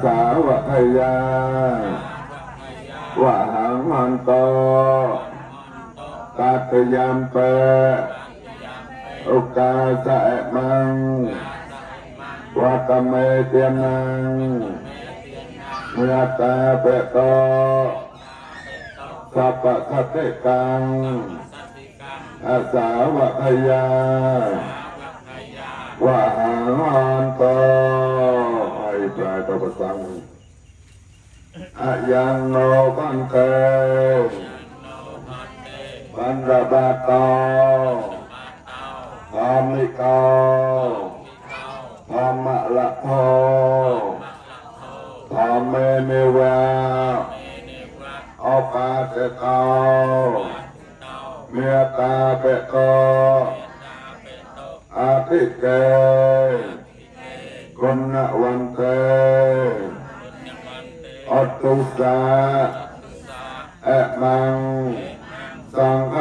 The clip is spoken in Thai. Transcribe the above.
สาวะขยาวะหังมันโตตัตยามเปโอกาสะมังวัตเมเตียนังเมื่อตาเปโตสัพพะทัตเตกังอาสาวะขยาวะหังมันโตไอ้ปลายตัวประสังอายังโนปันเตปันระบาตโตธรรมิโกธรรมะละโทธรรมเมเนวะอปาเตโกเมตตาเปโกอาทิเกกุณวันเตอตุสาเอมังสังฆ